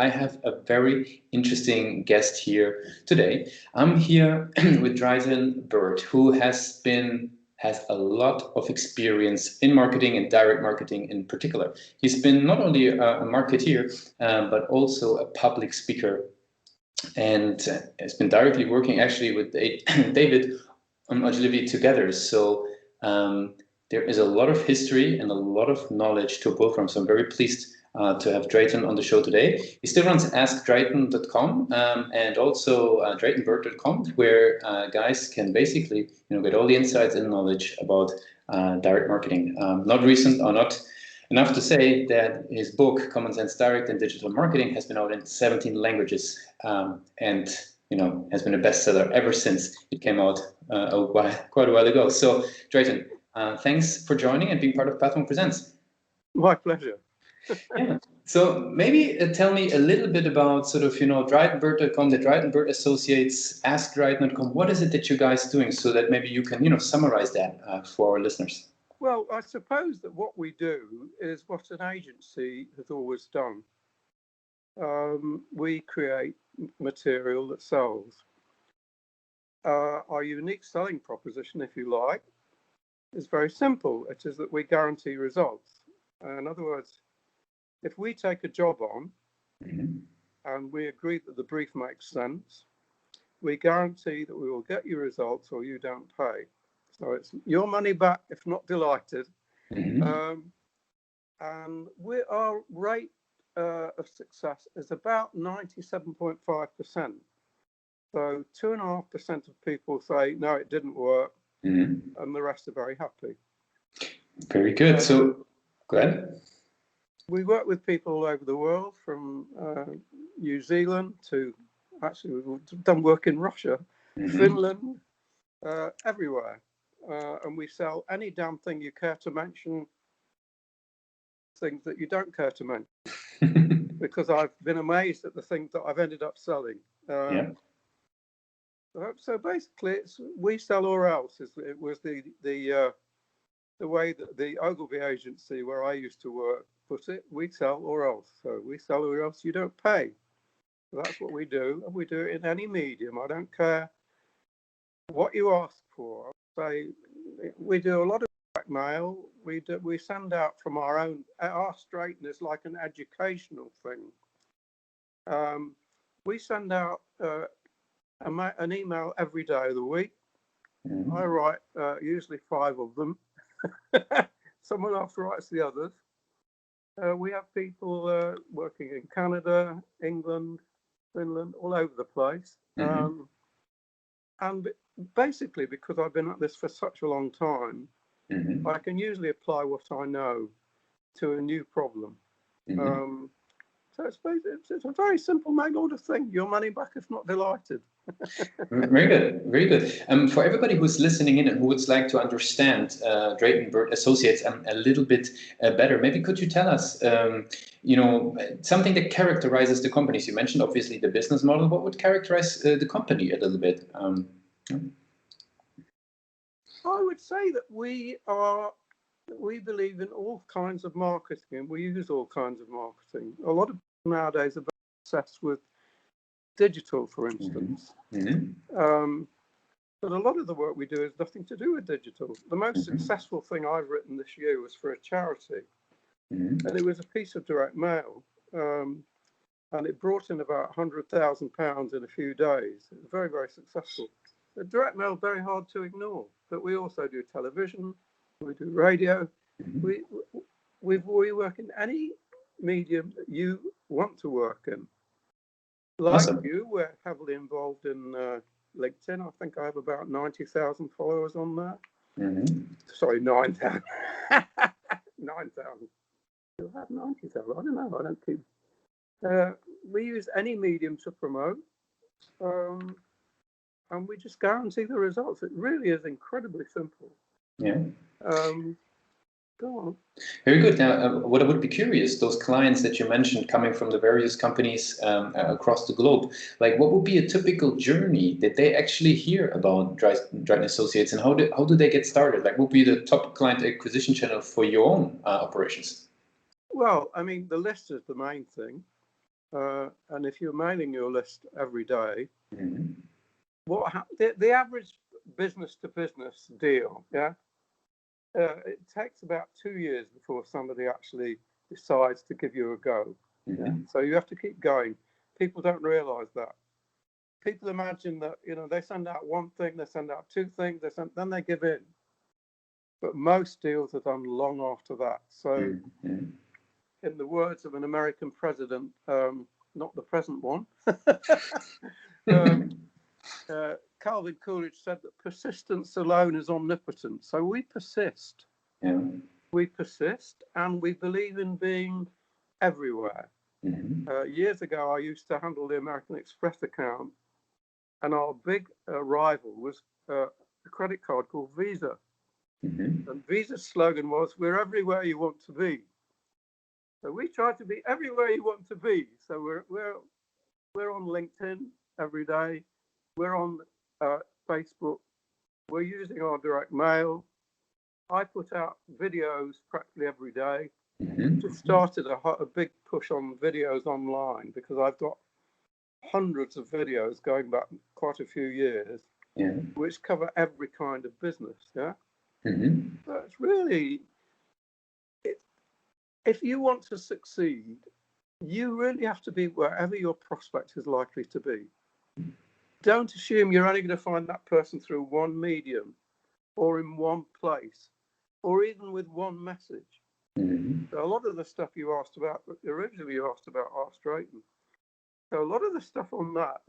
I have a very interesting guest here today. I'm here with Drayton Bird, who has a lot of experience in marketing and direct marketing in particular. He's been not only a marketeer, but also a public speaker, and has been directly working actually with David Ogilvy together. So there is a lot of history and a lot of knowledge to pull from. So I'm very pleased to have Drayton on the show today. He still runs AskDrayton.com and also DraytonBird.com, where guys can basically get all the insights and knowledge about direct marketing. Not recent or not enough to say that his book, Common Sense Direct and Digital Marketing, has been out in 17 languages and has been a bestseller ever since it came out quite a while ago. So, Drayton, thanks for joining and being part of Pathway Presents. My pleasure. Yeah. So maybe tell me a little bit about sort of, DraytonBird.com, the Drayton Bird Associates, AskDrayton.com. What is it that you guys are doing so that maybe you can, summarize that for our listeners? Well, I suppose that what we do is what an agency has always done. We create material that sells. Our unique selling proposition, if you like, is very simple. It is that we guarantee results. In other words, if we take a job on and we agree that the brief makes sense, we guarantee that we will get you results or you don't pay. So it's your money back if not delighted. And our rate of success is about 97.5%. So 2.5% of people say, no, it didn't work. And the rest are very happy. Very good. So go ahead. We work with people all over the world, from New Zealand to, actually, we've done work in Russia, Finland, everywhere. And we sell any damn thing you care to mention, things that you don't care to mention, because I've been amazed at the things that I've ended up selling. So basically, we sell or else. It was the way that the Ogilvy agency where I used to work put it. We sell or else. So we sell or else you don't pay. So that's what we do, and we do it in any medium. I don't care what you ask for. Say we do a lot of direct mail. We send out from our own. Our Drayton is like an educational thing. We send out an email every day of the week. I write usually 5 of them. Someone else writes the others. We have people working in Canada, England, Finland, all over the place. And basically, because I've been at this for such a long time, I can usually apply what I know to a new problem. So it's a very simple mail-order thing. Your money back if not delighted. Very good, very good. For everybody who's listening in and who would like to understand Drayton Bird Associates a little bit better, maybe could you tell us, something that characterizes the companies? You mentioned obviously the business model. What would characterize the company a little bit? I would say that we believe in all kinds of marketing. We use all kinds of marketing. A lot of people nowadays are obsessed with digital, for instance. But a lot of the work we do has nothing to do with digital. The most successful thing I've written this year was for a charity. And it was a piece of direct mail. And it brought in about £100,000 in a few days. It was very, very successful. The direct mail, very hard to ignore. But we also do television, we do radio. We work in any medium that you want to work in. Like awesome. You, we're heavily involved in LinkedIn. I think I have about 90,000 followers on there. Sorry, 9,000. 9,000. You'll have 90,000. I don't know. I don't keep. We use any medium to promote. And we just guarantee the results. It really is incredibly simple. Yeah. Go on. Very good. Now, what I would be curious, those clients that you mentioned coming from the various companies across the globe, like what would be a typical journey that they actually hear about Drayton Associates, and how do they get started? Like, what would be the top client acquisition channel for your own operations? Well, I mean, the list is the main thing. and if you're mailing your list every day, Mhm. the average business to business deal, yeah, it takes about 2 years before somebody actually decides to give you a go. Yeah, Mhm. so you have to keep going. People don't realize that. People imagine that, you know, they send out one thing, they send out two things, then they give in. But most deals are done long after that. So, Mhm. in the words of an American president, not the present one, um, Calvin Coolidge said that persistence alone is omnipotent. So we persist. Yeah. We persist, and we believe in being everywhere. Mhm. Years ago, I used to handle the American Express account, and our big rival was a credit card called Visa. Mhm. And Visa's slogan was, "We're everywhere you want to be." So we try to be everywhere you want to be. So we're on LinkedIn every day. We're on Facebook. We're using our direct mail. I put out videos practically every day. Mhm. Just started a big push on videos online because I've got hundreds of videos going back quite a few years, Yeah. which cover every kind of business. Yeah. Mhm. So it's really, if you want to succeed, you really have to be wherever your prospect is likely to be. Don't assume you're only going to find that person through one medium or in one place or even with one message. Mhm. So a lot of the stuff you asked about, originally you asked about Ask Drayton. So a lot of the stuff on that,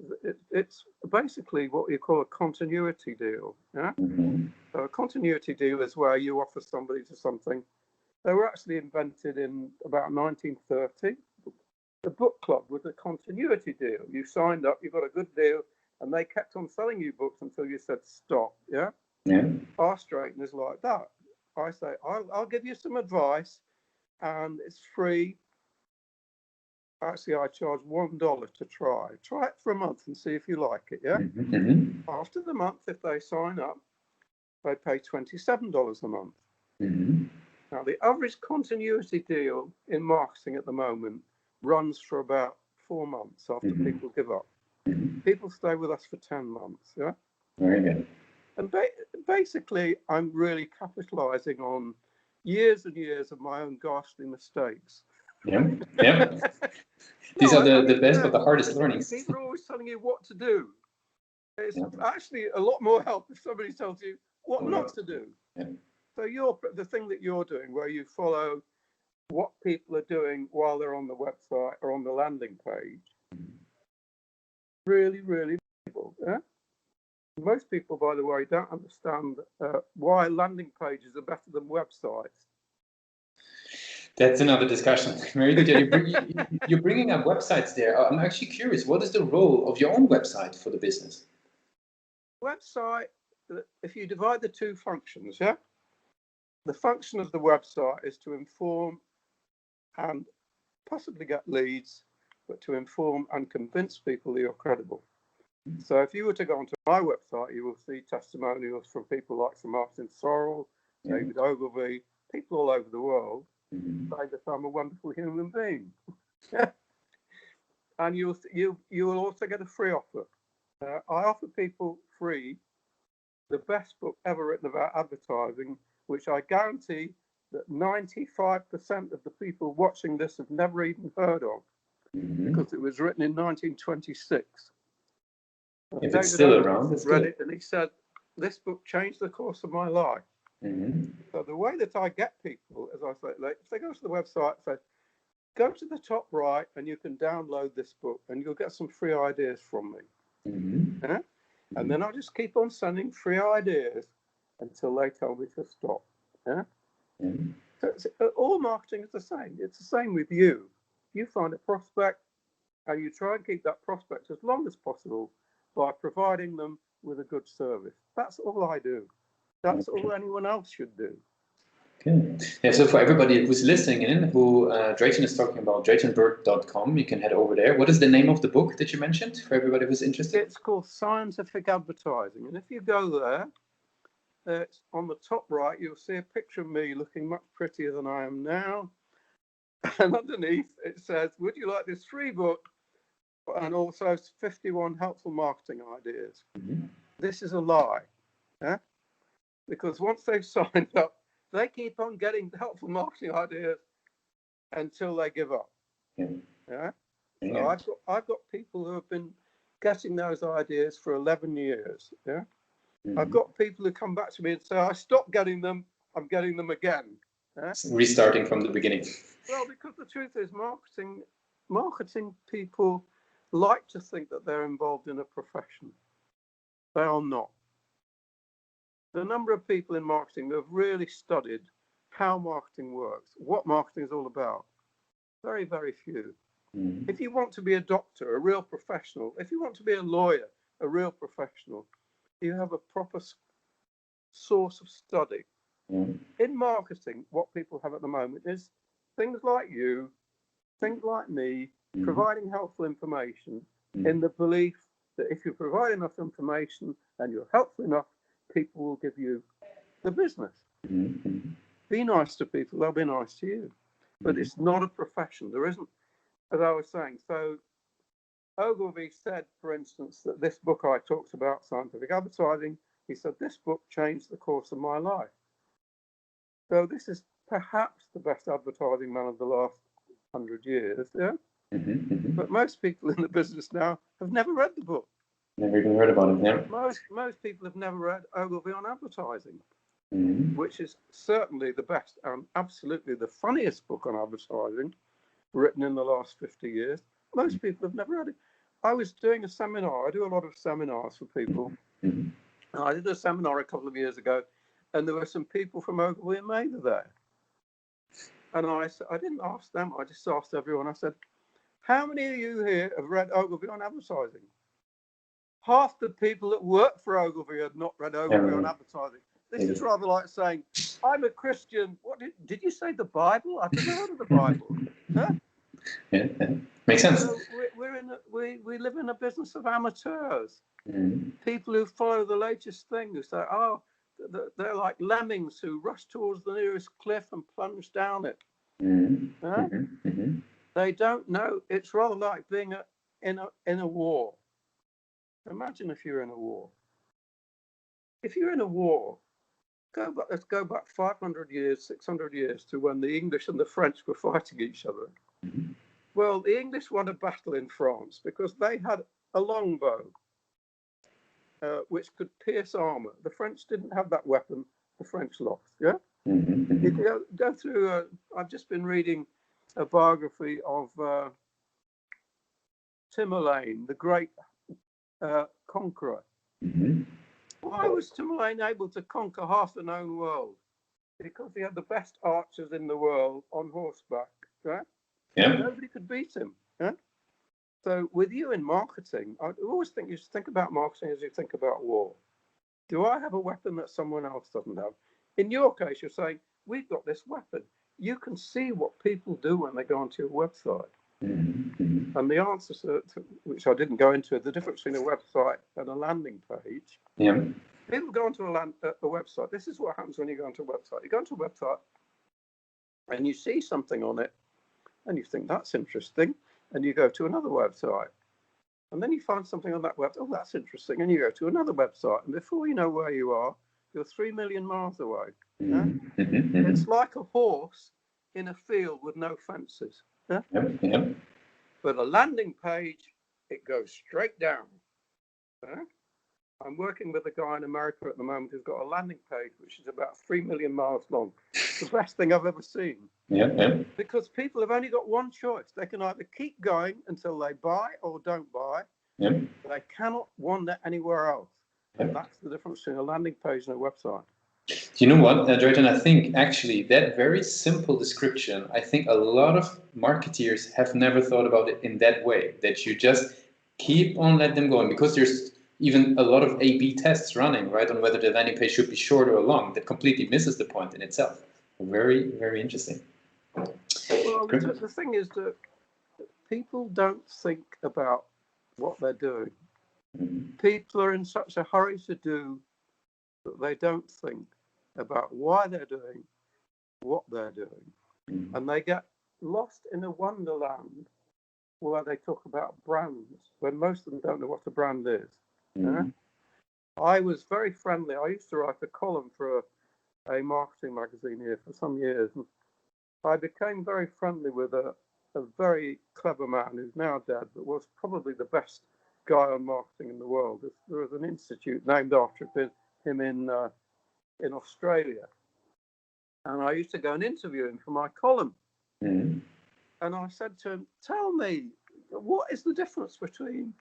it's basically what you call a continuity deal. Yeah. Mhm. So a continuity deal is where you offer somebody to something. They were actually invented in about 1930. The book club was a continuity deal. You signed up, you got a good deal, and they kept on selling you books until you said stop. Yeah. Yeah. Ask Drayton is like that. I say, I'll give you some advice, and it's free. Actually, I charge $1 to try. Try it for a month and see if you like it. Yeah. Mhm. Mhm. After the month, if they sign up, they pay $27 a month. Mhm. Now, the average continuity deal in marketing at the moment runs for about 4 months after Mhm. people give up. Mhm. People stay with us for 10 months. Yeah. Very good. And basically, I'm really capitalizing on years and years of my own ghastly mistakes. Yeah. Yeah. These No, are I the mean, best but the hardest learnings. people are always telling you what to do. It's Yeah. actually a lot more help if somebody tells you what not to do. Yeah. So the thing that you're doing, where you follow what people are doing while they're on the website or on the landing page, really, really valuable. Yeah? Most people, by the way, don't understand why landing pages are better than websites. That's another discussion. Very good. Yeah, you're bringing up websites there. I'm actually curious. What is the role of your own website for the business? Website, if you divide the two functions, yeah, the function of the website is to inform and possibly get leads, but to inform and convince people that you're credible. So if you were to go onto my website, you will see testimonials from people like Sir Martin Sorrell, Yeah. David Ogilvy, people all over the world Mhm. saying that I'm a wonderful human being. And you will also get a free offer. I offer people free the best book ever written about advertising, which I guarantee that 95% of the people watching this have never even heard of, Mhm. because it was written in 1926. If it's David still Ogilvy around, that's read good. it and he said, "This book changed the course of my life." Mhm. So the way that I get people, as I say, like, if they go to the website, say, go to the top right and you can download this book and you'll get some free ideas from me. Mhm. Yeah? And then I just keep on sending free ideas until they tell me to stop. Yeah? Mhm. So all marketing is the same. It's the same with you. You find a prospect and you try and keep that prospect as long as possible by providing them with a good service. That's all I do. That's all anyone else should do. Okay. Yeah, so for everybody who's listening in, who Drayton is talking about, draytonbird.com, you can head over there. What is the name of the book that you mentioned for everybody who's interested? It's called Scientific Advertising. And if you go there, it's on the top right, you'll see a picture of me looking much prettier than I am now. And underneath it says, would you like this free book and also 51 helpful marketing ideas? Mm-hmm. This is a lie. Yeah? Because once they've signed up, they keep on getting helpful marketing ideas until they give up. Yeah. Yeah. Yeah. So I've got people who have been getting those ideas for 11 years. Yeah. Mm-hmm. I've got people who come back to me and say, I stopped getting them, I'm getting them again. Yeah? Restarting from the beginning. Well, because the truth is marketing people like to think that they're involved in a profession. They are not. The number of people in marketing who have really studied how marketing works, what marketing is all about, very, very few. Mm-hmm. If you want to be a doctor, a real professional, if you want to be a lawyer, a real professional, you have a proper source of study. Mm-hmm. In marketing, what people have at the moment is things like you, things like me, Mm-hmm. providing helpful information Mm-hmm. in the belief that if you provide enough information and you're helpful enough, people will give you the business. Mm-hmm. Be nice to people, they'll be nice to you. But it's not a profession. There isn't, as I was saying. So Ogilvy said, for instance, that this book I talked about, Scientific Advertising, he said, this book changed the course of my life. So this is perhaps the best advertising man of the last 100 years, yeah? Mm-hmm. But most people in the business now have never read the book. Never even heard about it, yeah. Most people have never read Ogilvy on Advertising, Mm-hmm. which is certainly the best and absolutely the funniest book on advertising written in the last 50 years. Most people have never read it. I was doing a seminar. I do a lot of seminars for people. Mm-hmm. And I did a seminar a couple of years ago, and there were some people from Ogilvy and Mather there. And I didn't ask them. I just asked everyone. I said, how many of you here have read Ogilvy on Advertising? Half the people that work for Ogilvy had not read Ogilvy on Advertising. This is rather like saying, I'm a Christian. What did you say, the Bible? I've never heard of the Bible. Huh? Yeah. Makes sense. So we live in a business of amateurs. Mm-hmm. People who follow the latest thing, who say, oh, they're like lemmings who rush towards the nearest cliff and plunge down it. Mm-hmm. Huh? Mm-hmm. They don't know. It's rather like being in a war. Imagine if you're in a war. If you're in a war, let's go back 500 years, 600 years to when the English and the French were fighting each other. Mm-hmm. Well, the English won a battle in France because they had a longbow, which could pierce armor. The French didn't have that weapon. The French lost. Yeah. Mm-hmm. If you go through, I've just been reading a biography of Tamerlane, the great conqueror. Mm-hmm. Why was Tamerlane able to conquer half the known world? Because he had the best archers in the world on horseback. Right? Yeah. Nobody could beat him. Yeah? So with you in marketing, I always think you should think about marketing as you think about war. Do I have a weapon that someone else doesn't have? In your case, you're saying, we've got this weapon. You can see what people do when they go onto your website. Mm-hmm. And the answer to which I didn't go into, the difference between a website and a landing page. Yeah. People go onto a website. This is what happens when you go onto a website. You go onto a website and you see something on it and you think that's interesting. And you go to another website. And then you find something on that website. Oh, that's interesting. And you go to another website. And before you know where you are, you're 3 million miles away. Yeah? Mm-hmm. It's like a horse in a field with no fences. Yeah? Yep. Yep. But a landing page, it goes straight down. Yeah? I'm working with a guy in America at the moment who's got a landing page which is about 3 million miles long. It's the best thing I've ever seen. Yep. Yep. Because people have only got one choice. They can either keep going until they buy or don't buy. Yep. They cannot wander anywhere else. And that's the difference between a landing page and a website. You know what, Drayton, I think actually that very simple description, I think a lot of marketeers have never thought about it in that way, that you just keep on letting them going, because there's even a lot of A/B tests running, right, on whether the landing page should be short or long. That completely misses the point in itself. Very, very interesting. Well, the thing is that people don't think about what they're doing. Mm-hmm. People are in such a hurry to do that they don't think about why they're doing what they're doing. Mm-hmm. And they get lost in a wonderland where they talk about brands when most of them don't know what a brand is. I was very friendly. I used to write a column for a marketing magazine here for some years, and I became very friendly with a very clever man who's now dead, but was probably the best guy on marketing in the world. There was an institute named after him in Australia, and I used to go and interview him for my column. And I said to him, "Tell me, what is the difference between,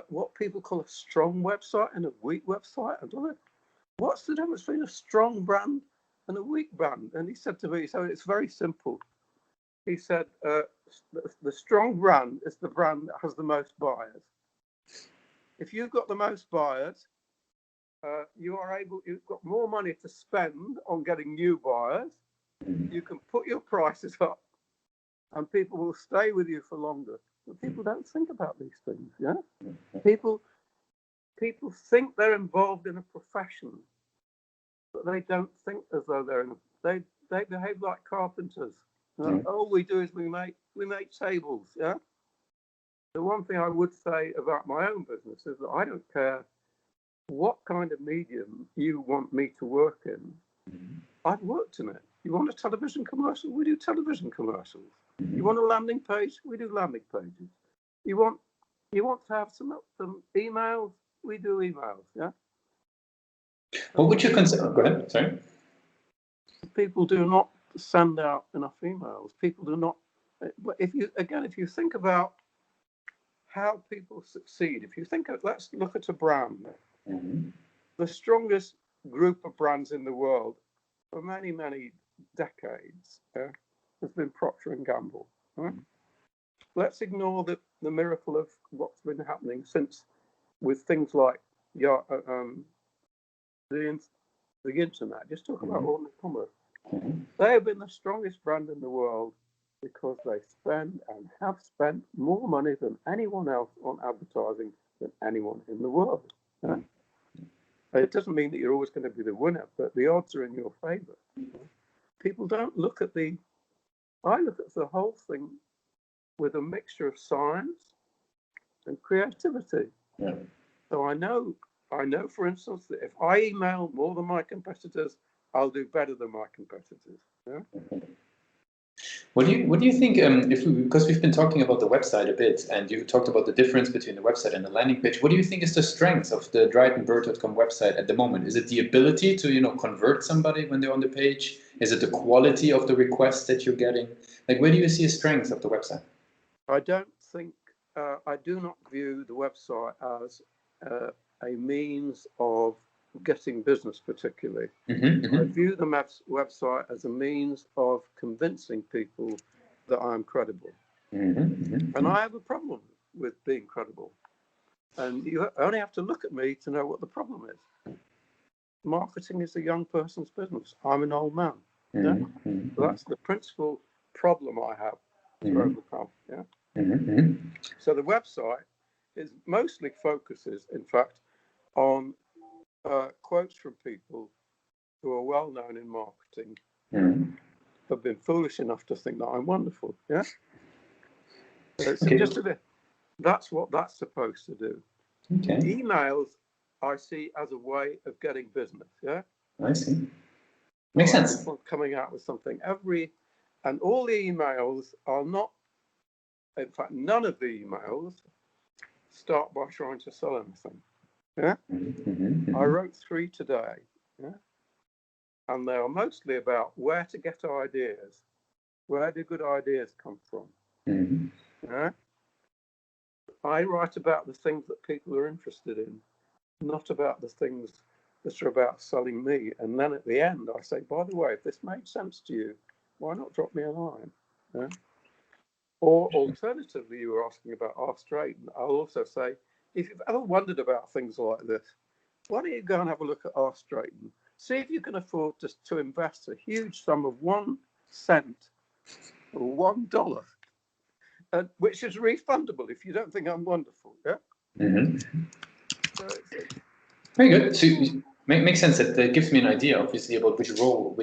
what people call a strong website and a weak website? And what's the difference between a strong brand and a weak brand?" And he said to me, "So it's very simple." He said, the strong brand is the brand that has the most buyers. If you've got the most buyers, you've got more money to spend on getting new buyers. You can put your prices up and people will stay with you for longer. But people don't think about these things, yeah? People think they're involved in a profession, but they don't think as though they behave like carpenters. All we do is we make tables, yeah? The one thing I would say about my own business is that I don't care what kind of medium you want me to work in. I've worked in it. You want a television commercial? We do television commercials. You want a landing page? We do landing pages. You want to have some emails? We do emails, yeah? What would you consider? Go ahead, sorry. People do not send out enough emails. People do not. If you think about how people succeed, let's look at a brand. The strongest group of brands in the world for many, many decades has been Procter and Gamble. Right? Let's ignore the miracle of what's been happening since with things like the internet. Just talk about online commerce. They have been the strongest brand in the world because they spend and have spent more money than anyone else on advertising than anyone in the world. Yeah? It doesn't mean that you're always going to be the winner, but the odds are in your favor. People don't look at I look at the whole thing with a mixture of science and creativity. Yeah. So I know, for instance, that if I email more than my competitors, I'll do better than my competitors. Yeah? What do you think? Because we've been talking about the website a bit, and you talked about the difference between the website and the landing page. What do you think is the strength of the DraytonBird.com website at the moment? Is it the ability to convert somebody when they're on the page? Is it the quality of the requests that you're getting? Like, where do you see a strength of the website? I do not view the website as a means of getting business particularly. I view the website as a means of convincing people that I'm credible. And I have a problem with being credible. And you only have to look at me to know what the problem is. Marketing is a young person's business. I'm an old man. Yeah? That's the principal problem I have to overcome. Yeah? So the website mostly focuses, in fact, on quotes from people who are well known in marketing, have been foolish enough to think that I'm wonderful. Yeah. So that's what that's supposed to do. Okay. Emails I see as a way of getting business. Yeah. I see. Makes sense. Coming out with something and all the emails are not. In fact, none of the emails start by trying to sell anything. Yeah. I wrote 3 today. Yeah. And they are mostly about where to get ideas. Where do good ideas come from? Yeah. I write about the things that people are interested in, not about the things that are about selling me. And then at the end, I say, by the way, if this made sense to you, why not drop me a line? Yeah. Or alternatively, you were asking about Ask Drayton. I'll also say, if you've ever wondered about things like this, why don't you go and have a look at Ask Drayton? See if you can afford to invest a huge sum of 1 cent or $1, which is refundable if you don't think I'm wonderful. Yeah. Very good. So Makes sense. That gives me an idea, obviously, about which role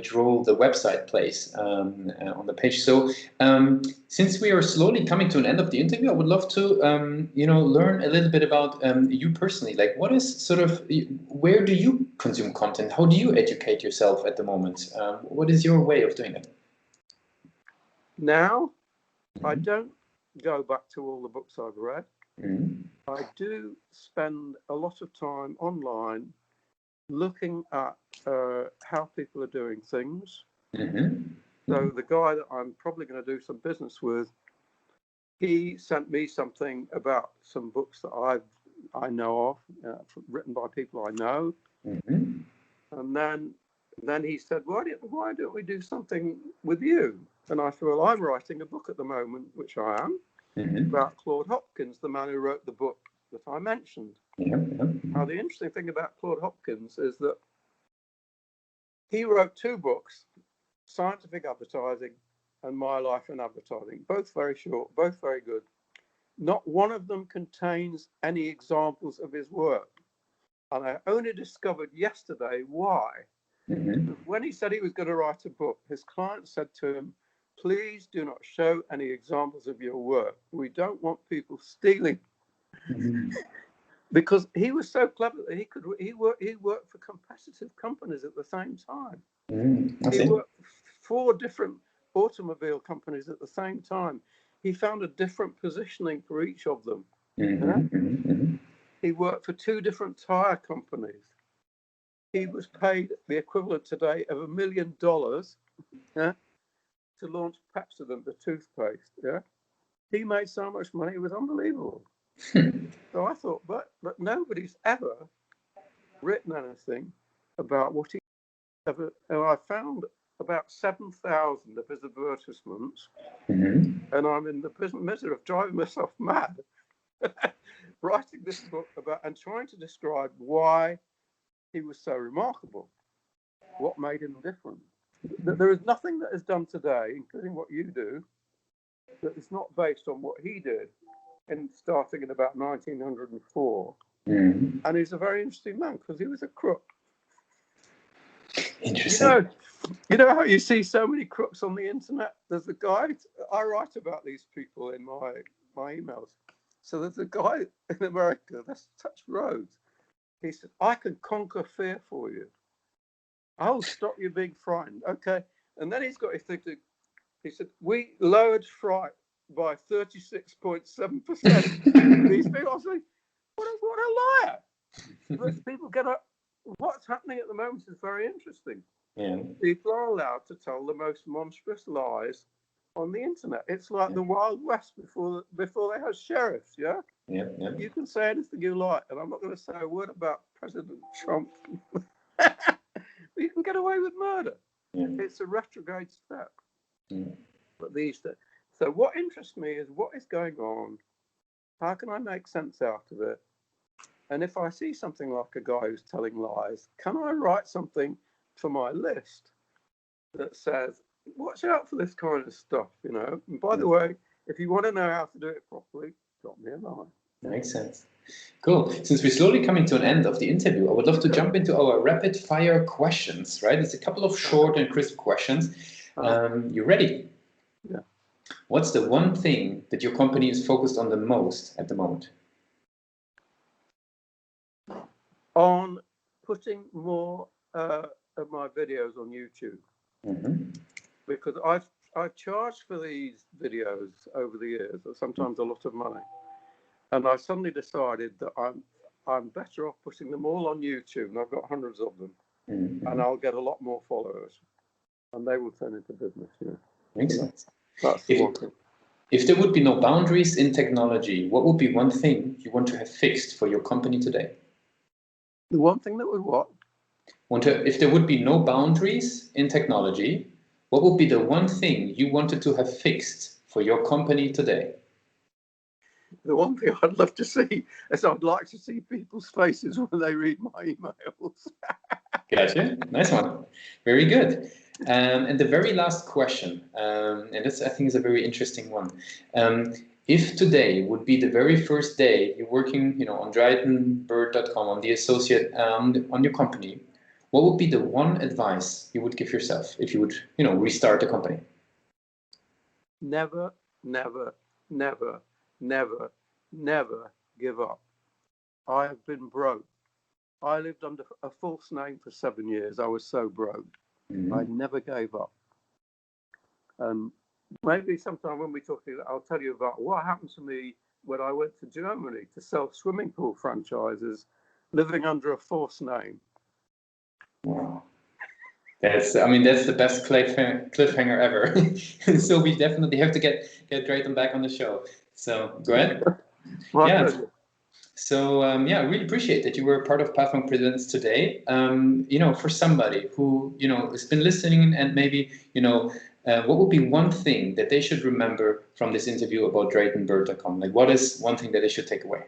the website plays on the page. So, since we are slowly coming to an end of the interview, I would love to, learn a little bit about you personally. Like, what is where do you consume content? How do you educate yourself at the moment? What is your way of doing it? Now, I don't go back to all the books I've read. I do spend a lot of time online looking at how people are doing things. So the guy that I'm probably going to do some business with, he sent me something about some books that I know of, written by people I know. And then he said, why don't we do something with you? And I said, well, I'm writing a book at the moment, which I am, about Claude Hopkins, the man who wrote the book that I mentioned. Now, the interesting thing about Claude Hopkins is that he wrote 2 books, Scientific Advertising and My Life in Advertising, both very short, both very good. Not one of them contains any examples of his work. And I only discovered yesterday why. When he said he was going to write a book, his client said to him, please do not show any examples of your work. We don't want people stealing. Because he was so clever that he worked for competitive companies at the same time. He worked for 4 different automobile companies at the same time. He found a different positioning for each of them. He worked for 2 different tire companies. He was paid the equivalent today of $1 million to launch Pepsodent, the toothpaste. He made so much money, it was unbelievable. So I thought, but nobody's ever written anything about what he ever. And I found about 7,000 of his advertisements, and I'm in the misery of driving myself mad, writing this book about and trying to describe why he was so remarkable, what made him different. There is nothing that is done today, including what you do, that is not based on what he did. And starting in about 1904, and he's a very interesting man because he was a crook. Interesting. You know how you see so many crooks on the internet? There's a guy, I write about these people in my emails. So there's a guy in America that's touched roads. He said, I can conquer fear for you. I'll stop you being frightened. Okay. And then he's got his thing to, he said, we lowered fright by 36.7%. These people are saying, what a liar. But people get up. What's happening at the moment is very interesting. People are allowed to tell the most monstrous lies on the internet. It's like the Wild West before they had sheriffs. You can say anything you like, and I'm not going to say a word about President Trump. But you can get away with murder. It's a retrograde step. But these days. So what interests me is what is going on, how can I make sense out of it? And if I see something like a guy who's telling lies, can I write something for my list that says, watch out for this kind of stuff, And by the way, if you want to know how to do it properly, drop me a line. Makes sense. Cool. Since we're slowly coming to an end of the interview, I would love to jump into our rapid fire questions, right? It's a couple of short and crisp questions. You ready? Yeah. What's the one thing that your company is focused on the most at the moment? On putting more of my videos on YouTube. Because I've charged for these videos over the years, sometimes a lot of money. And I suddenly decided that I'm better off putting them all on YouTube, and I've got hundreds of them. And I'll get a lot more followers. And they will turn into business. Makes sense. That's the one thing. If there would be no boundaries in technology, what would be one thing you want to have fixed for your company today? The one thing that would what? If there would be no boundaries in technology, what would be the one thing you wanted to have fixed for your company today? The one thing I'd love to see is I'd like to see people's faces when they read my emails. Gotcha. Nice one. Very good. And the very last question, and this I think is a very interesting one. If today would be the very first day you're working, on DraytonBird.com, on the associate, on your company, what would be the one advice you would give yourself if you would, restart the company? Never, never, never, never, never give up. I have been broke. I lived under a false name for 7 years. I was so broke. Mm-hmm. I never gave up. Maybe sometime when we talk, I'll tell you about what happened to me when I went to Germany to sell swimming pool franchises, living under a false name. Wow. That's the best cliffhanger ever. So we definitely have to get Drayton back on the show. So go ahead. My Yeah. pleasure. So I really appreciate that you were part of Pathfund Presents today. For somebody who has been listening and maybe what would be one thing that they should remember from this interview about DraytonBird.com? Like, what is one thing that they should take away?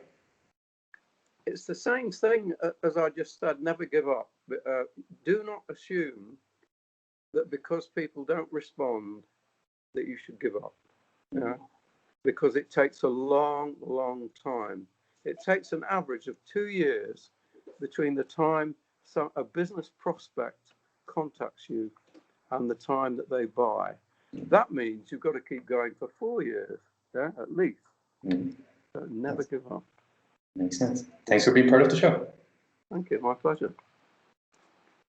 It's the same thing as I just said. Never give up. Do not assume that because people don't respond that you should give up. Because it takes a long, long time. It takes an average of 2 years between the time a business prospect contacts you and the time that they buy. That means you've got to keep going for 4 years, at least. So never give up. Makes sense. Thanks for being part of the show. Thank you. My pleasure.